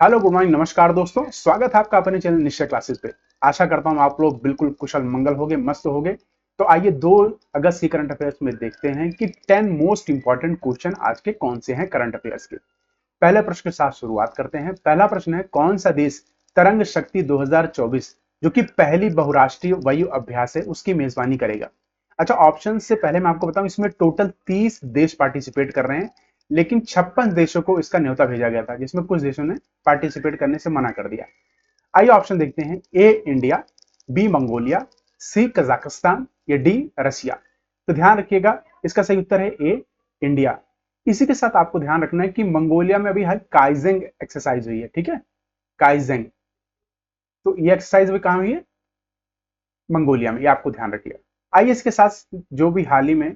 Hello good morning, नमस्कार दोस्तों। स्वागत है आपका अपने चैनल निश्चय क्लासेस पे। आशा करता हूँ आप लोग बिल्कुल कुशल मंगल होगे, मस्त होगे। तो आइए 2 अगस्त की करंट अफेयर्स में देखते हैं कि 10 मोस्ट इंपॉर्टेंट क्वेश्चन आज के कौन से हैं करंट अफेयर्स के। पहले प्रश्न के साथ शुरुआत करते हैं। पहला प्रश्न है, कौन सा देश तरंग शक्ति 2024 जो कि पहली बहुराष्ट्रीय वायु अभ्यास है उसकी मेजबानी करेगा। अच्छा, ऑप्शन से पहले मैं आपको बताऊं, इसमें टोटल 30 देश पार्टिसिपेट कर रहे हैं, लेकिन 56 देशों को इसका न्योता भेजा गया था, जिसमें कुछ देशों ने पार्टिसिपेट करने से मना कर दिया। आइए ऑप्शन देखते हैं। ए इंडिया, बी मंगोलिया, सी कजाकिस्तान या डी रसिया। तो ध्यान रखिएगा, इसका सही उत्तर है ए इंडिया। इसी के साथ आपको ध्यान रखना है कि मंगोलिया में अभी हाल काइजेंग एक्सरसाइज हुई है, ठीक है, काइजेंग। तो ये एक्सरसाइज भी कहां हुई है? मंगोलिया में, ये आपको ध्यान रखिएगा। आइए इसके साथ जो भी हाल ही में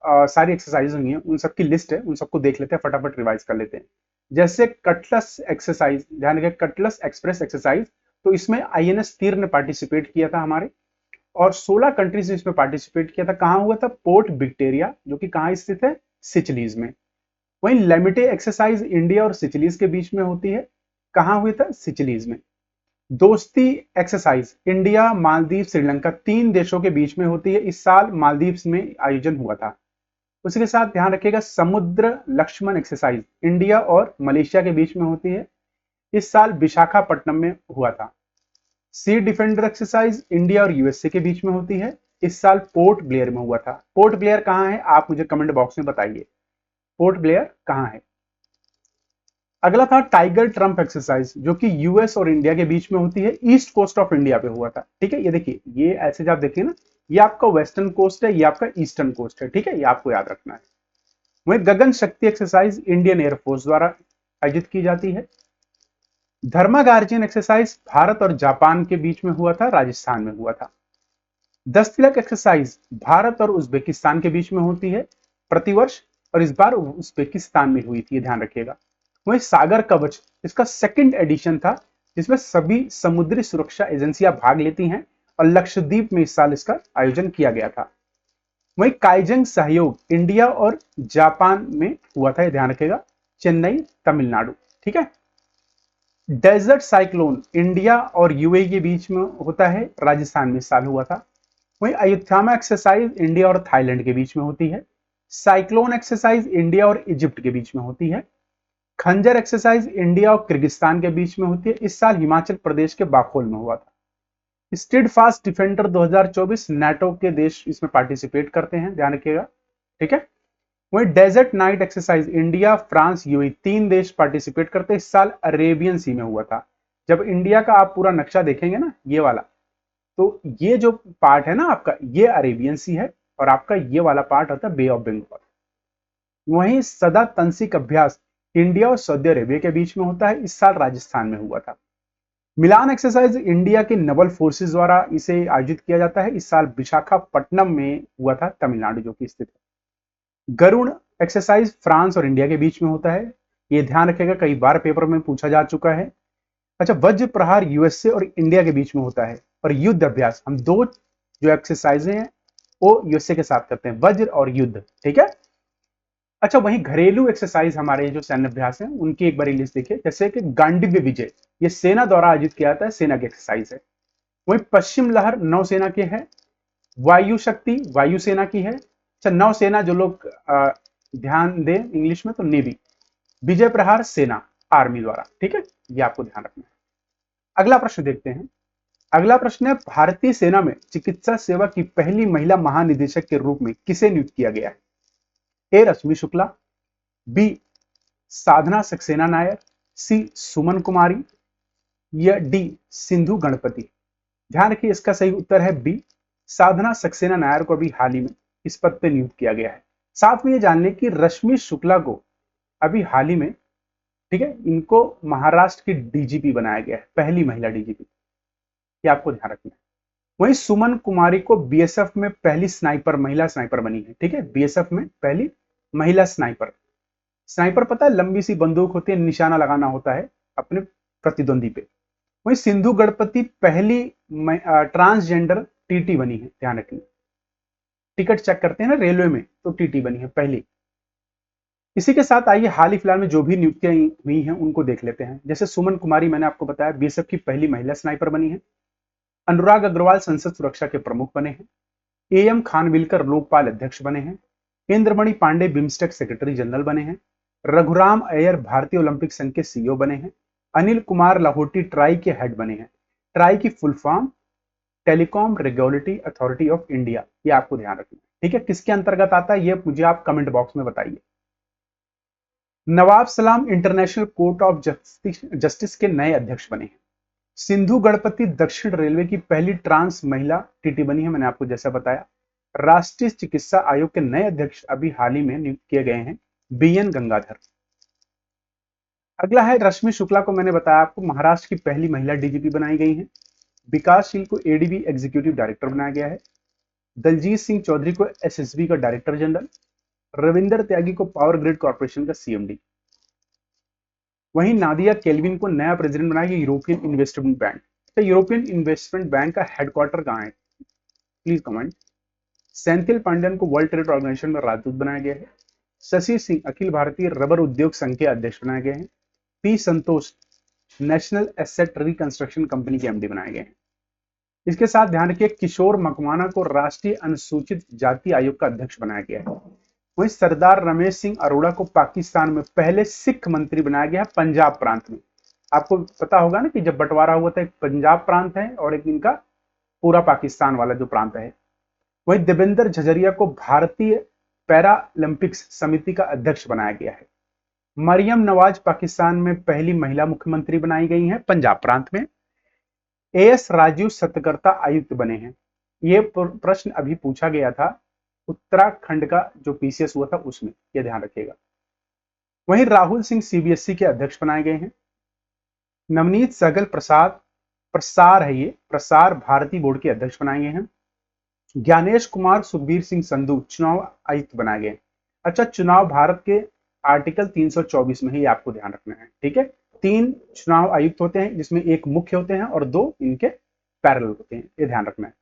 सारी एक्सरसाइज हुई हैं उन सबकी लिस्ट है, उन सबको देख लेते हैं, फटाफट रिवाइज कर लेते हैं। जैसे कटलस एक्सरसाइज, ध्यान रखिए, कटलस एक्सप्रेस एक्सरसाइज। तो इसमें आईएनएस तीर ने पार्टिसिपेट किया था हमारे, और 16 कंट्रीज ने इसमें पार्टिसिपेट किया था। कहां हुआ था? पोर्ट विक्टोरिया, जो कि कहां स्थित है? सिचलीज में। वहीं लेमिटे एक्सरसाइज इंडिया और सिचलीज के बीच में होती है। कहां हुई था? सिचलीज में। दोस्ती एक्सरसाइज इंडिया, मालदीव, श्रीलंका, 3 देशों के बीच में होती है। इस साल मालदीव में आयोजन हुआ था। उसी के साथ ध्यान रखिएगा, समुद्र लक्ष्मण एक्सरसाइज इंडिया और मलेशिया के बीच में होती है। इस साल विशाखापट्टनम में हुआ था। सी डिफेंडर एक्सरसाइज इंडिया और यूएसए के बीच में होती है। इस साल पोर्ट ब्लेयर में हुआ था। पोर्ट ब्लेयर कहां है? आप मुझे कमेंट बॉक्स में बताइए, पोर्ट ब्लेयर कहां है। अगला था टाइगर ट्रंप एक्सरसाइज, जो कि यूएस और इंडिया के बीच में होती है। ईस्ट कोस्ट ऑफ इंडिया पे हुआ था, ठीक है। ये देखिए, ये ऐसे जब आप देखिए ना, ये आपका वेस्टर्न कोस्ट है, ये आपका ईस्टर्न कोस्ट है, ठीक है, ये आपको याद रखना है। वहीं गगन शक्ति एक्सरसाइज इंडियन एयरफोर्स द्वारा आयोजित की जाती है। धर्मा गार्जियन एक्सरसाइज भारत और जापान के बीच में हुआ था, राजस्थान में हुआ था। 10 तिलक एक्सरसाइज भारत और उज्बेकिस्तान के बीच में होती है प्रतिवर्ष, और इस बार उज्बेकिस्तान में हुई थी, ध्यान रखिएगा। वहीं सागर कवच, इसका सेकंड एडिशन था, जिसमें सभी समुद्री सुरक्षा एजेंसियां भाग लेती हैं, और लक्षद्वीप में इस साल इसका आयोजन किया गया था। वहीं काइजंग सहयोग इंडिया और जापान में हुआ था, ध्यान रखिएगा, चेन्नई, तमिलनाडु, ठीक है। डेजर्ट साइक्लोन इंडिया और यूएई के बीच में होता है, राजस्थान में इस साल हुआ था। वहीं अयोध्यामा एक्सरसाइज इंडिया और थाईलैंड के बीच में होती है। साइक्लोन एक्सरसाइज इंडिया और इजिप्ट के बीच में होती है। खंजर एक्सरसाइज इंडिया और किर्गिस्तान के बीच में होती है। इस साल हिमाचल प्रदेश के बाखोल में हुआ था। स्टेड फास्ट डिफेंडर 2024 नाटो के देश इसमें पार्टिसिपेट करते हैं, ध्यान रखिएगा, ठीक है। वहीं Desert Knight exercise India, France, UAE, 3 देश पार्टिसिपेट करते हैं। इस साल अरेबियन सी में हुआ था। जब इंडिया का आप पूरा नक्शा देखेंगे ना, ये वाला, तो ये जो पार्ट है ना आपका, ये अरेबियन सी है, और आपका ये वाला पार्ट होता है बे ऑफ बंगाल। वहीं सदा तंसिक अभ्यास इंडिया और सऊदी अरेबिया के बीच में होता है। इस साल राजस्थान में हुआ था। मिलान एक्सरसाइज इंडिया के नवल फोर्सेस द्वारा इसे आयोजित किया जाता है। इस साल विशाखापट्टनम में हुआ था, तमिलनाडु जो कि स्थित है। गरुण एक्सरसाइज फ्रांस और इंडिया के बीच में होता है। ये ध्यान रखिएगा, कई बार पेपर में पूछा जा चुका है। अच्छा, वज्र प्रहार यूएसए और इंडिया के बीच में होता है। और युद्ध अभ्यास, हम दो जो एक्सरसाइजें हैं वो यूएसए के साथ करते हैं, वज्र और युद्ध, ठीक है। अच्छा, वहीं घरेलू एक्सरसाइज हमारे जो सैन्य अभ्यास हैं उनकी एक बार लिस्ट देखिए। जैसे कि गांडीव्य विजय, ये सेना द्वारा आयोजित किया जाता है, सेना की एक्सरसाइज है। वहीं पश्चिम लहर नौसेना के है। वायु शक्ति वायुसेना की है। अच्छा, नौसेना जो लोग ध्यान दें इंग्लिश में तो नेवी। विजय प्रहार सेना, आर्मी द्वारा, ठीक है, ये आपको ध्यान रखना है। अगला प्रश्न देखते हैं। अगला प्रश्न है, भारतीय सेना में चिकित्सा सेवा की पहली महिला महानिदेशक के रूप में किसे नियुक्त किया गया है? ए रश्मि शुक्ला, बी साधना सक्सेना नायर, सी सुमन कुमारी, या डी सिंधु गणपति। ध्यान रखिए, इसका सही उत्तर है बी, साधना सक्सेना नायर को अभी हाल ही में इस पद पर नियुक्त किया गया है। साथ में ये जान लें कि रश्मि शुक्ला को अभी हाल ही में, ठीक है, इनको महाराष्ट्र की डीजीपी बनाया गया है, पहली महिला डीजीपी, ये आपको ध्यान रखना है। वहीं सुमन कुमारी को बीएसएफ में पहली स्नाइपर, महिला स्नाइपर बनी है, ठीक है, बीएसएफ में पहली महिला स्नाइपर। स्नाइपर पता है, लंबी सी बंदूक होती है, निशाना लगाना होता है अपने प्रतिद्वंदी पे। वहीं सिंधु गणपति पहली ट्रांसजेंडर टीटी बनी है, ध्यान रखिए। टिकट चेक करते हैं ना रेलवे में, तो टीटी बनी है पहली। इसी के साथ आइए हाल ही फिलहाल में जो भी नियुक्तियां हुई हैं उनको देख लेते हैं। जैसे सुमन कुमारी, मैंने आपको बताया, बीएसएफ की पहली महिला स्नाइपर बनी है। अनुराग अग्रवाल संसद सुरक्षा के प्रमुख बने हैं। एएम खानविलकर लोकपाल अध्यक्ष बने हैं। Indramani Pandey BIMSTEC secretary general बने हैं। रघुराम अय्यर भारतीय ओलंपिक संघ के सीईओ बने हैं। अनिल कुमार लाहौटी ट्राई के हेड बने हैं। ट्राई की full form telecom regulatory authority of India, ये आपको ध्यान रखना है। ठीक है, किसके अंतर्गत आता है ये मुझे आप कमेंट बॉक्स में बताइए। नवाब सलाम इंटरनेशनल कोर्ट ऑफ जस्टिस के नए अध्यक्ष बने हैं। सिंधु गणपति दक्षिण रेलवे की पहली ट्रांस महिला टीटी बनी है, मैंने आपको जैसा बताया। राष्ट्रीय चिकित्सा आयोग के नए अध्यक्ष अभी हाल ही में नियुक्त किए गए हैं, बीएन गंगाधर। अगला है रश्मि शुक्ला को, मैंने बताया आपको, महाराष्ट्र की पहली महिला डीजीपी बनाई गई है। विकासशील को एडीबी एग्जीक्यूटिव डायरेक्टर बनाया गया है। दलजीत सिंह चौधरी को एसएसबी का डायरेक्टर जनरल। रविंदर त्यागी को पावर ग्रिड कॉर्पोरेशन का सीएमडी। वहीं नादिया केल्विन को नया प्रेसिडेंट बनाया गया यूरोपियन इन्वेस्टमेंट बैंक। तो यूरोपियन इन्वेस्टमेंट बैंक का हेडक्वार्टर कहाँ है, प्लीज कमेंट। सेंथिल पांडेन को वर्ल्ड ट्रेड ऑर्गेनाइजेशन में राजदूत बनाया गया है। शशि सिंह अखिल भारतीय रबर उद्योग संघ के अध्यक्ष बनाए गए हैं। पी संतोष नेशनल एसेट रिकंस्ट्रक्शन कंपनी के एमडी बनाए गए हैं। इसके साथ ध्यान रखिए किशोर मकवाना को राष्ट्रीय अनुसूचित जाति आयोग का अध्यक्ष बनाया गया है। वहीं सरदार रमेश सिंह अरोड़ा को पाकिस्तान में पहले सिख मंत्री बनाया गया पंजाब प्रांत में। आपको पता होगा ना कि जब बंटवारा हुआ था, एक पंजाब प्रांत है और एक इनका पूरा पाकिस्तान वाला जो प्रांत है। वहीं देवेंद्र झझरिया को भारतीय पैरालंपिक्स समिति का अध्यक्ष बनाया गया है। मरियम नवाज पाकिस्तान में पहली महिला मुख्यमंत्री बनाई गई हैं पंजाब प्रांत में। एएस राजीव सतर्कता आयुक्त बने हैं। यह प्रश्न अभी पूछा गया था उत्तराखंड का जो पीसीएस हुआ था उसमें, यह ध्यान रखिएगा। वहीं राहुल सिंह सीबीएसई के अध्यक्ष बनाए गए हैं। नवनीत सहगल प्रसार है, ये प्रसार भारती बोर्ड के अध्यक्ष बनाए गए हैं। ज्ञानेश कुमार सुखबीर सिंह संधू चुनाव आयुक्त बनाए गए। अच्छा, चुनाव भारत के आर्टिकल 324 में ही आपको ध्यान रखना है। ठीक है, 3 चुनाव आयुक्त होते हैं जिसमें एक मुख्य होते हैं और 2 इनके पैरेलल होते हैं, ये ध्यान रखना है।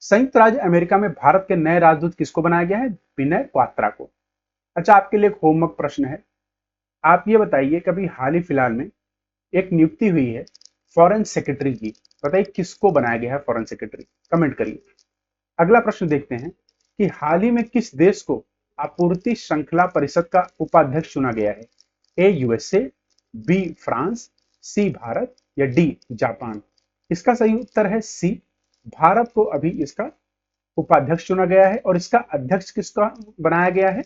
संयुक्त राज्य अमेरिका में भारत के नए राजदूत किसको बनाया गया है, विनय क्वात्रा को। अच्छा, आपके लिए एक होमवर्क प्रश्न है, आप ये बताइए कभी हाल ही फिलहाल में एक नियुक्ति हुई है फॉरेन सेक्रेटरी की, बताइए किसको बनाया गया है फॉरेन सेक्रेटरी, कमेंट करिए। अगला प्रश्न देखते हैं कि हाल ही में किस देश को आपूर्ति श्रृंखला परिषद का उपाध्यक्ष चुना गया है, ए यूएसए, बी फ्रांस, सी भारत या डी जापान। इसका सही उत्तर है सी, भारत को अभी इसका उपाध्यक्ष चुना गया है और इसका अध्यक्ष किसका बनाया गया है,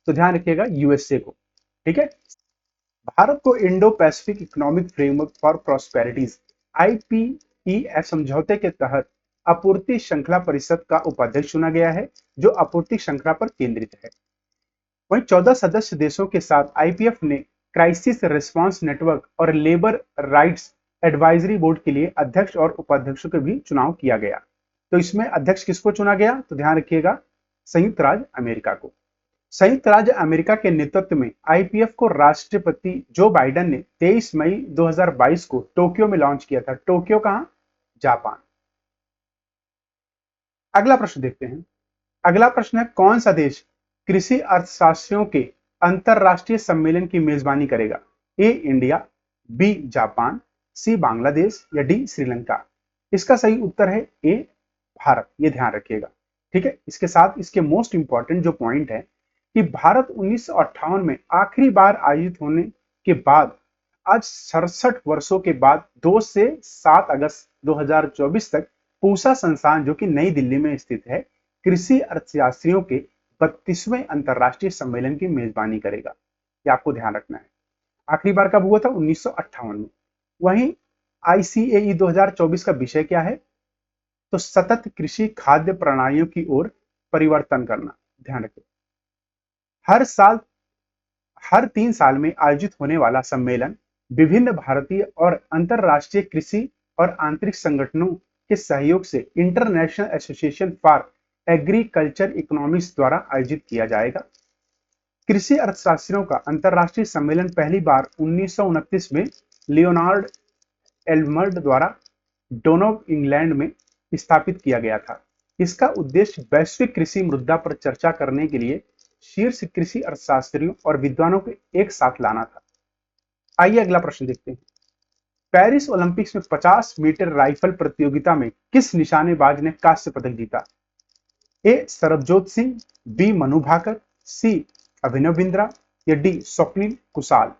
तो ध्यान रखिएगा यूएसए को। ठीक है, भारत को Indo Pacific economic framework for prosperities IPEF समझौते के तहत आपूर्ति श्रृंखला परिषद का उपाध्यक्ष चुना गया है जो आपूर्ति श्रृंखला पर केंद्रित है। वहीं 14 सदस्य देशों के साथ आईपीएफ ने क्राइसिस रिस्पांस नेटवर्क और लेबर राइट्स एडवाइजरी बोर्ड के लिए अध्यक्ष और उपाध्यक्षों के भी चुनाव किया गया। तो इसमें अध्यक्ष किसको चुना गया, तो ध्यान रखिएगा संयुक्त राज्य अमेरिका को। संयुक्त राज्य अमेरिका के नेतृत्व में आईपीएफ को राष्ट्रपति जो बाइडेन ने 23 मई 2022 को टोक्यो में लॉन्च किया था। टोक्यो कहां, जापान। अगला प्रश्न देखते हैं। अगला प्रश्न है कौन सा देश कृषि अर्थशास्त्रियों के अंतरराष्ट्रीय सम्मेलन की मेजबानी करेगा, ए इंडिया, बी जापान, सी बांग्लादेश या डी श्रीलंका। इसका सही उत्तर है ए भारत, ये ध्यान रखिएगा। ठीक है, इसके साथ इसके मोस्ट इंपॉर्टेंट जो पॉइंट है कि भारत 1958 में आखिरी बार आयोजित होने के बाद आज 67 वर्षों के बाद 2 से 7 अगस्त 2024 तक पूसा संस्थान जो कि नई दिल्ली में स्थित है कृषि अर्थशास्त्रियों के 32वें अंतरराष्ट्रीय सम्मेलन की मेजबानी करेगा। ये आपको ध्यान रखना है। आखिरी बार कब हुआ था, 1958 में। वहीं आईसीएई 2024 का विषय क्या है, तो सतत कृषि खाद्य प्रणालियों की ओर परिवर्तन करना। ध्यान रखें, हर 3 साल में आयोजित होने वाला सम्मेलन विभिन्न भारतीय और अंतरराष्ट्रीय कृषि और आंतरिक संगठनों के सहयोग से international association for agriculture economics द्वारा आयोजित किया जाएगा। कृषि अर्थशास्त्रियों का अंतरराष्ट्रीय सम्मेलन पहली बार 1929 में लियोनार्ड एल्मर्ड द्वारा डोनोव इंग्लैंड में स्थापित किया गया था। इसका उद्देश्य वैश्विक कृषि मुद्दा पर चर्चा करने के लिए शीर्ष कृषि अर्थशास्त्रियों और विद्वानों को एक साथ लाना था। आइए अगला प्रश्न देखते हैं। पेरिस ओलंपिक्स में 50 मीटर राइफल प्रतियोगिता में किस निशानेबाज ने कांस्य पदक जीता? ए सरबजोत सिंह, बी मनु भाकर, सी अभिनव बिंद्रा या डी स्वप्निल कुसाल।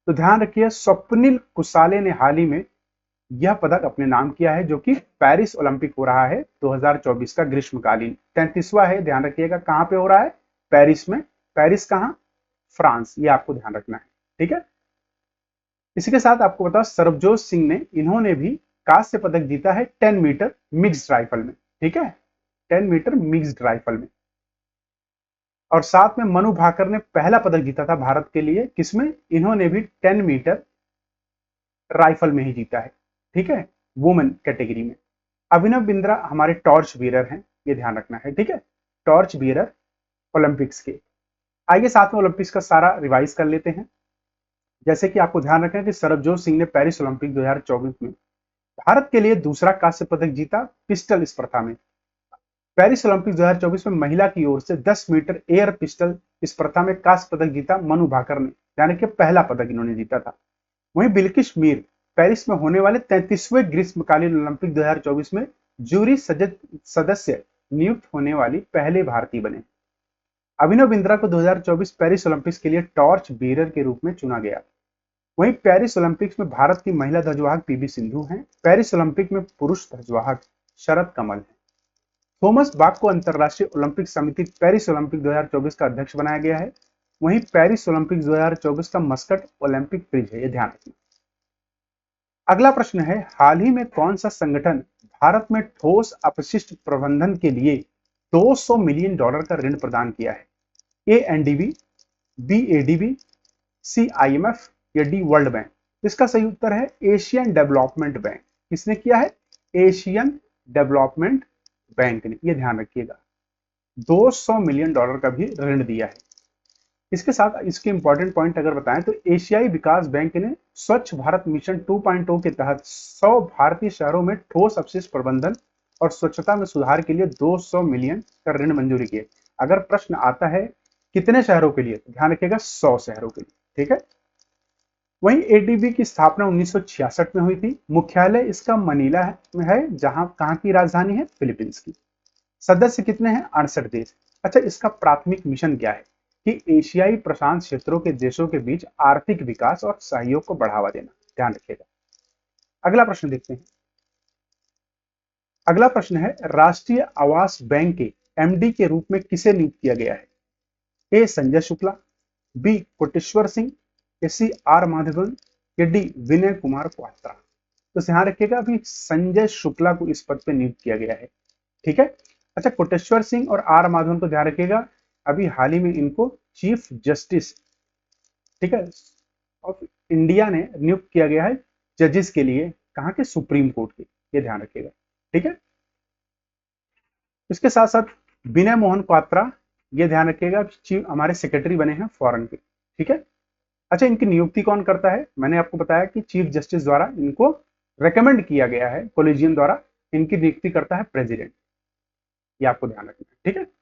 तो ध्यान रखिए, स्वप्निल कुसाले ने हाल ही में यह पदक अपने नाम किया है, जो कि पेरिस ओलंपिक हो रहा है 2024 का ग्रीष्मकालीन 33वां है। ध्यान रखिएगा कहां पे हो रहा है? पेरिस में। पेरिस कहां? फ्रांस। ये आपको ध्यान रखना है, ठीक है। इसी के साथ आपको बताओ, सरबजोत सिंह ने इन्होंने भी कांस्य पदक जीता है 10 मीटर मिक्स्ड राइफल में, ठीक है, 10 मीटर मिक्स्ड राइफल में। और साथ में मनु भाकर ने पहला पदक जीता था भारत के लिए, किसमें? इन्होंने भी 10 मीटर राइफल में ही जीता है, ठीक है, वुमेन कैटेगरी में। अभिनव बिंद्रा हमारे टॉर्च बीरर हैं, ये ध्यान रखना है, ठीक है, टॉर्च बीरर ओलंपिक्स के। आइए साथ में ओलंपिक्स का सारा रिवाइज कर लेते हैं। जैसे कि आपको ध्यान रखना है कि सरबजोत सिंह ने पेरिस ओलंपिक 2024 में भारत के लिए दूसरा कांस्य पदक जीता पिस्टल स्पर्धा में। पेरिस ओलंपिक 2024 में महिला की ओर से 10 मीटर एयर पिस्टल स्पर्धा में कांस्य पदक जीता मनु भाकर ने, यानी कि पहला पदक इन्होंने जीता था। वहीं बिल्किश मीर पेरिस में होने वाले 33वें ग्रीष्मकालीन ओलंपिक 2024 में जूरी सदस्य नियुक्त होने वाली पहले भारतीय बने। अभिनव बिंद्रा को 2024 पेरिस ओलंपिक्स के लिए टॉर्च बीरर के रूप में चुना गया। वहीं पेरिस ओलंपिक्स में भारत की महिला ध्वजवाहक पीवी सिंधु हैं। पेरिस ओलंपिक में पुरुष ध्वजवाहक शरद कमल हैं। थॉमस बाक को अंतरराष्ट्रीय ओलंपिक समिति पेरिस ओलंपिक 2024 का अध्यक्ष बनाया गया है। वहीं पेरिस ओलंपिक 2024 का मस्कट ओलंपिक ब्रिज है, ये ध्यान रखना। अगला प्रश्न है, हाल ही में कौन सा संगठन भारत में ठोस अपशिष्ट प्रबंधन के लिए $200 मिलियन का ऋण प्रदान किया है? ए एनडीबी, बी एडीबी, सी आईएमएफ या डी वर्ल्ड बैंक। इसका सही उत्तर है एशियन डेवलपमेंट बैंक। किसने किया है? एशियन डेवलपमेंट बैंक ने, ये ध्यान रखिएगा, $200 मिलियन का भी ऋण दिया है। इसके साथ इसके इंपॉर्टेंट पॉइंट अगर बताएं तो एशियाई विकास बैंक ने स्वच्छ भारत मिशन 2.0 के तहत 100 भारतीय शहरों में ठोस अपशिष्ट प्रबंधन और स्वच्छता में सुधार के लिए 200 मिलियन का ऋण मंजूरी की। अगर प्रश्न आता है कितने शहरों के लिए, तो ध्यान रखिएगा 100 शहरों के लिए, ठीक है। वहीं एडीबी की स्थापना 1966 में हुई थी। मुख्यालय इसका मनीला में है, जहां कहां की राजधानी है? फिलीपींस की। सदस्य कितने हैं? 68 देश। अच्छा, इसका प्राथमिक मिशन क्या है? कि एशियाई प्रशांत क्षेत्रों के देशों के बीच आर्थिक विकास और सहयोग को बढ़ावा देना। ध्यान रखिएगा। अगला प्रश्न देखते हैं। अगला प्रश्न है, राष्ट्रीय आवास बैंक के एमडी के रूप में किसे नियुक्त किया गया है? A Sanjay Shukla, B Koteshwar Singh, C R Madhavan या डी विनय कुमार क्वात्रा। तो ध्यान रखिएगा, अभी संजय शुक्ला को इस पद पर नियुक्त किया गया है, ठीक है। अच्छा, कोटेश्वर सिंह और आर माधवन को ध्यान रखिएगा, अभी हाल ही में इनको चीफ जस्टिस, ठीक है, ऑफ इंडिया ने नियुक्त किया गया है जजेस के लिए, कहां के? सुप्रीम कोर्ट के, ये ध्यान रखिएगा, ठीक है। इसके साथ साथ विनय मोहन क्वात्रा, ये ध्यान रखिएगा, चीफ हमारे सेक्रेटरी बने हैं फॉरेन के, ठीक है। अच्छा, इनकी नियुक्ति कौन करता है? मैंने आपको बताया कि चीफ जस्टिस द्वारा इनको रेकमेंड किया गया है, कोलिजियम द्वारा इनकी नियुक्ति करता है प्रेसिडेंट, ये आपको ध्यान रखना है, ठीक है।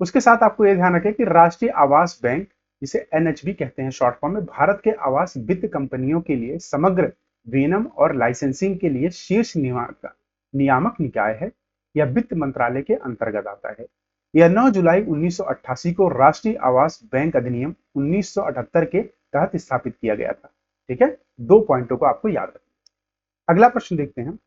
उसके साथ आपको यह ध्यान रखें कि राष्ट्रीय आवास बैंक, जिसे एनएचबी कहते हैं शॉर्ट फॉर्म में, भारत के आवास वित्त कंपनियों के लिए समग्र विनियमन और लाइसेंसिंग के लिए शीर्ष नियामक निकाय है। यह वित्त मंत्रालय के अंतर्गत आता है। यह 9 जुलाई 1988 को राष्ट्रीय आवास बैंक अधिनियम 1978 के तहत स्थापित किया गया था, ठीक है। 2 पॉइंटों को आपको याद रखना। अगला प्रश्न देखते हैं।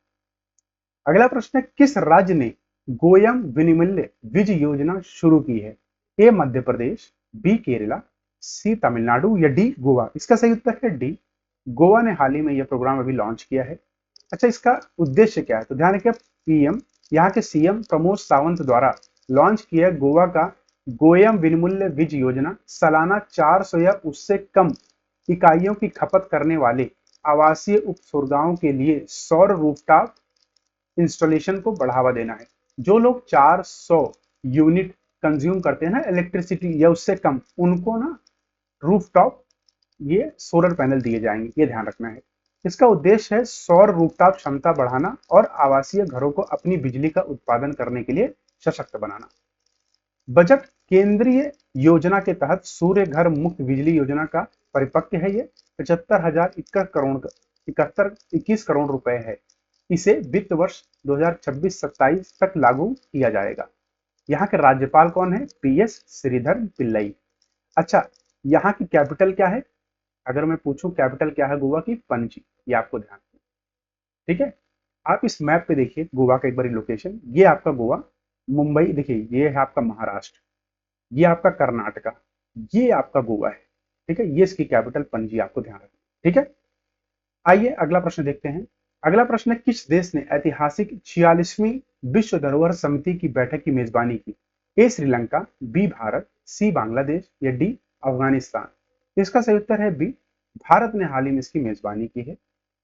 अगला प्रश्न है, किस राज्य ने गोयम विनिमय विज योजना शुरू की है? ए मध्य प्रदेश, बी केरला, सी तमिलनाडु या डी गोवा। इसका सही उत्तर है डी, गोवा ने हाल ही में यह प्रोग्राम अभी लॉन्च किया है। अच्छा, इसका उद्देश्य क्या है? तो ध्यान रखिए, पीएम, यहाँ के सीएम प्रमोद सावंत द्वारा लॉन्च किया गोवा का गोयम विनिमय विज योजना सालाना 400 या उससे कम इकाइयों की खपत करने वाले आवासीय उपसुर्गाओं के लिए सौर रूफटॉप इंस्टॉलेशन को बढ़ावा देना है। जो लोग 400 यूनिट कंज्यूम करते हैं ना इलेक्ट्रिसिटी या उससे कम, उनको ना रूफटॉप ये सोलर पैनल दिए जाएंगे, ये ध्यान रखना है। इसका उद्देश्य है सौर रूफटॉप क्षमता बढ़ाना और आवासीय घरों को अपनी बिजली का उत्पादन करने के लिए सशक्त बनाना। बजट केंद्रीय योजना के तहत सूर्य घर मुफ्त बिजली योजना का परिपक्व है ये 75,021 करोड़ रुपए है। इसे वित्त वर्ष 2026-27 तक लागू किया जाएगा। यहाँ के राज्यपाल कौन है? PS श्रीधर पिल्लई। अच्छा, यहाँ की कैपिटल क्या है? अगर मैं पूछूं कैपिटल क्या है गोवा की? पणजी। ये आपको ध्यान रखना, ठीक है। आप इस मैप पे देखिए गोवा का एक बारी लोकेशन, ये आपका गोवा, मुंबई देखिए, ये है आपका महाराष्ट्र, ये आपका कर्नाटका, ये आपका गोवा है, ठीक है। ये इसकी कैपिटल पणजी, आपको ध्यान रखना, ठीक है। आइए अगला प्रश्न देखते हैं। अगला प्रश्न है, किस देश ने ऐतिहासिक 46वीं विश्व धरोहर समिति की बैठक की मेजबानी की? ए श्रीलंका, बी भारत, सी बांग्लादेश या डी अफगानिस्तान। इसका सही उत्तर है बी, भारत ने हाल ही में इसकी मेजबानी की है।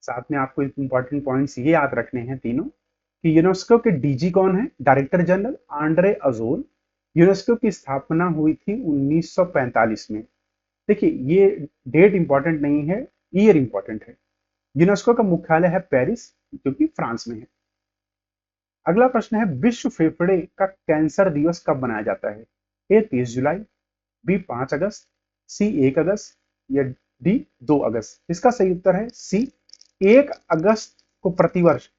साथ में आपको इंपॉर्टेंट पॉइंट्स ये याद रखने हैं तीनों, कि यूनेस्को के डीजी कौन है? Director general Audrey Azoulay. UNESCO की स्थापना हुई थी 1945 में। देखिए ये डेट इंपॉर्टेंट नहीं है, ईयर इंपॉर्टेंट है। यूनेस्को का मुख्यालय है पेरिस, जो कि फ्रांस में है। अगला प्रश्न है, विश्व फेफड़े का कैंसर दिवस कब मनाया जाता है? ए 30 जुलाई, बी 5 अगस्त, सी 1 अगस्त या डी 2 अगस्त। इसका सही उत्तर है सी, 1 अगस्त को प्रतिवर्ष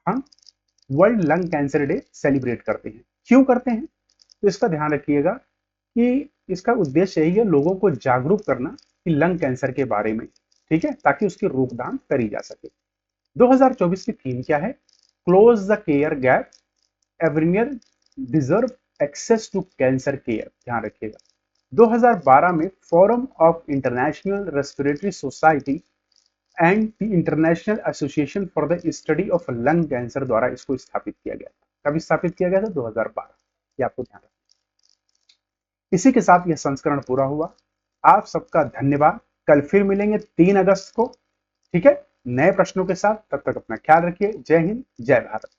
हम world lung cancer day celebrate करते हैं। क्यों करते हैं? तो इसका ध्यान रखिएगा कि इसका उद्देश्य यही है, लोगों को जागरूक करना कि लंग कैंसर के बारे में, ठीक है, ताकि उसकी रोकथाम करी जा सके। 2024 की थीम क्या है? Close the care gap, everyone deserve access to cancer care. ध्यान रखिएगा 2012 में forum of international respiratory society and the international association for the study of lung cancer द्वारा इसको स्थापित किया गया था। कब स्थापित किया गया था? 2012। ये आपको ध्यान रखना। इसी के साथ यह संस्करण पूरा हुआ। आप सबका धन्यवाद। कल फिर मिलेंगे 3 अगस्त को, ठीक है, नए प्रश्नों के साथ। तब तक अपना ख्याल रखिए। जय हिंद, जय भारत।